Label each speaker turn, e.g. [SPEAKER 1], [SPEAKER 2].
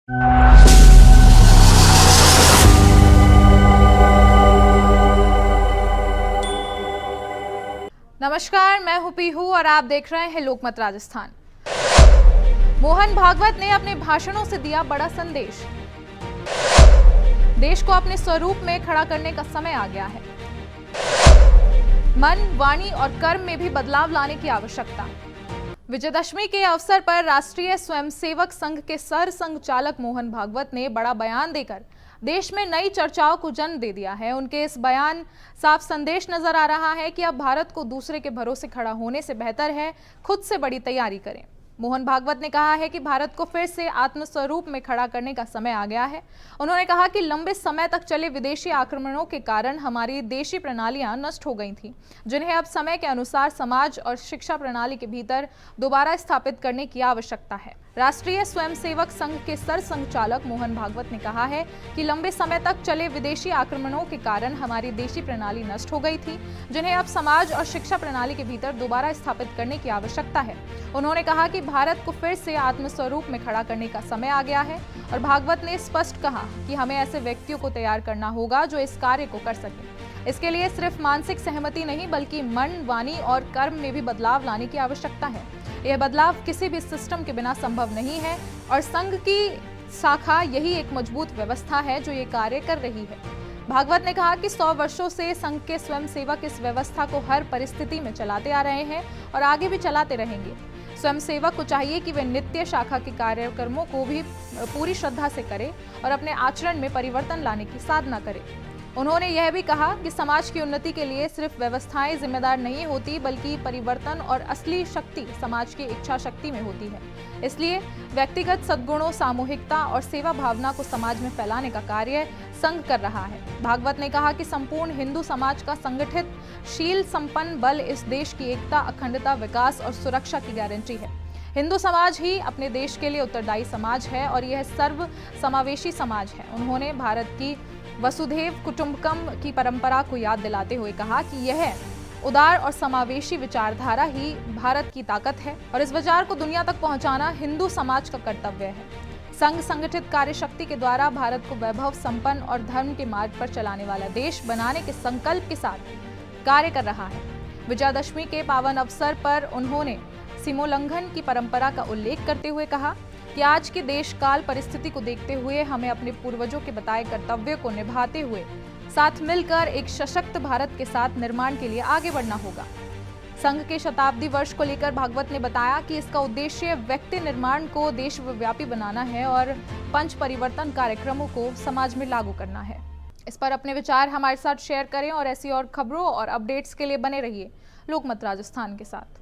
[SPEAKER 1] नमस्कार, मैं हूं पीहू और आप देख रहे हैं लोकमत राजस्थान। मोहन भागवत ने अपने भाषणों से दिया बड़ा संदेश। देश को अपने स्वरूप में खड़ा करने का समय आ गया है। मन, वाणी और कर्म में भी बदलाव लाने की आवश्यकता। विजयदशमी के अवसर पर राष्ट्रीय स्वयंसेवक संघ के सरसंघचालक मोहन भागवत ने बड़ा बयान देकर देश में नई चर्चाओं को जन्म दे दिया है। उनके इस बयान साफ संदेश नजर आ रहा है कि अब भारत को दूसरे के भरोसे खड़ा होने से बेहतर है खुद से बड़ी तैयारी करें। मोहन भागवत ने कहा है कि भारत को फिर से आत्मस्वरूप में खड़ा करने का समय आ गया है। उन्होंने कहा कि लंबे समय तक चले विदेशी आक्रमणों के कारण हमारी देशी प्रणालियां नष्ट हो गई थीं, जिन्हें अब समय के अनुसार समाज और शिक्षा प्रणाली के भीतर दोबारा स्थापित करने की आवश्यकता है। राष्ट्रीय स्वयंसेवक संघ के सरसंघचालक मोहन भागवत ने कहा है कि लंबे समय तक चले विदेशी आक्रमणों के कारण हमारी देशी प्रणाली नष्ट हो गई थी, जिन्हें अब समाज और शिक्षा प्रणाली के भीतर दोबारा स्थापित करने की आवश्यकता है। उन्होंने कहा कि भारत को फिर से आत्मस्वरूप में खड़ा करने का समय आ गया है और भागवत ने स्पष्ट कहा कि हमें ऐसे व्यक्तियों को तैयार करना होगा जो इस कार्य को कर सकें। इसके लिए सिर्फ मानसिक सहमति नहीं बल्कि मन, वाणी और कर्म में भी बदलाव लाने की आवश्यकता है। यह बदलाव किसी भी सिस्टम के बिना संभव नहीं है और संघ की शाखा यही एक मजबूत व्यवस्था है जो ये कार्य कर रही है। भागवत ने कहा कि 100 वर्षों से संघ के स्वयंसेवक इस व्यवस्था को हर परिस्थिति में चलाते आ रहे हैं और आगे भी चलाते रहेंगे। स्वयंसेवक को चाहिए कि वे नित्य शाखा के कार्यक्रमों को भी पूरी श्रद्धा से करें और अपने आचरण में परिवर्तन लाने की साधना करें। उन्होंने यह भी कहा कि समाज की उन्नति के लिए सिर्फ व्यवस्थाएं जिम्मेदार नहीं होती बल्कि परिवर्तन और असली शक्ति समाज की इच्छा शक्ति में होती है। इसलिए व्यक्तिगत सद्गुणों, सामूहिकता और सेवा भावना को समाज में फैलाने का कार्य संघ कर रहा है। भागवत ने कहा कि संपूर्ण हिंदू समाज का संगठित, शील संपन्न बल इस देश की एकता, अखंडता, विकास और सुरक्षा की गारंटी है। हिंदू समाज ही अपने देश के लिए उत्तरदायी समाज है और यह सर्व समावेशी समाज है। उन्होंने भारत की वसुधैव कुटुंबकम की परंपरा को याद दिलाते हुए कहा कि यह उदार और समावेशी विचारधारा ही भारत की ताकत है और इस विचार को दुनिया तक पहुंचाना हिंदू समाज का कर्तव्य है। संघ संगठित कार्य शक्ति के द्वारा भारत को वैभव संपन्न और धर्म के मार्ग पर चलाने वाला देश बनाने के संकल्प के साथ कार्य कर रहा है। विजयादशमी के पावन अवसर पर उन्होंने सीमोल्लंघन की परंपरा का उल्लेख करते हुए कहा कि आज के देश काल परिस्थिति को देखते हुए हमें अपने पूर्वजों के बताए कर्तव्य को निभाते हुए साथ मिलकर एक सशक्त भारत के साथ निर्माण के लिए आगे बढ़ना होगा। संघ के शताब्दी वर्ष को लेकर भागवत ने बताया कि इसका उद्देश्य व्यक्ति निर्माण को देशव्यापी बनाना है और पंच परिवर्तन कार्यक्रमों को समाज में लागू करना है। इस पर अपने विचार हमारे साथ शेयर करें और ऐसी और खबरों और अपडेट्स के लिए बने रहिए लोकमत राजस्थान के साथ।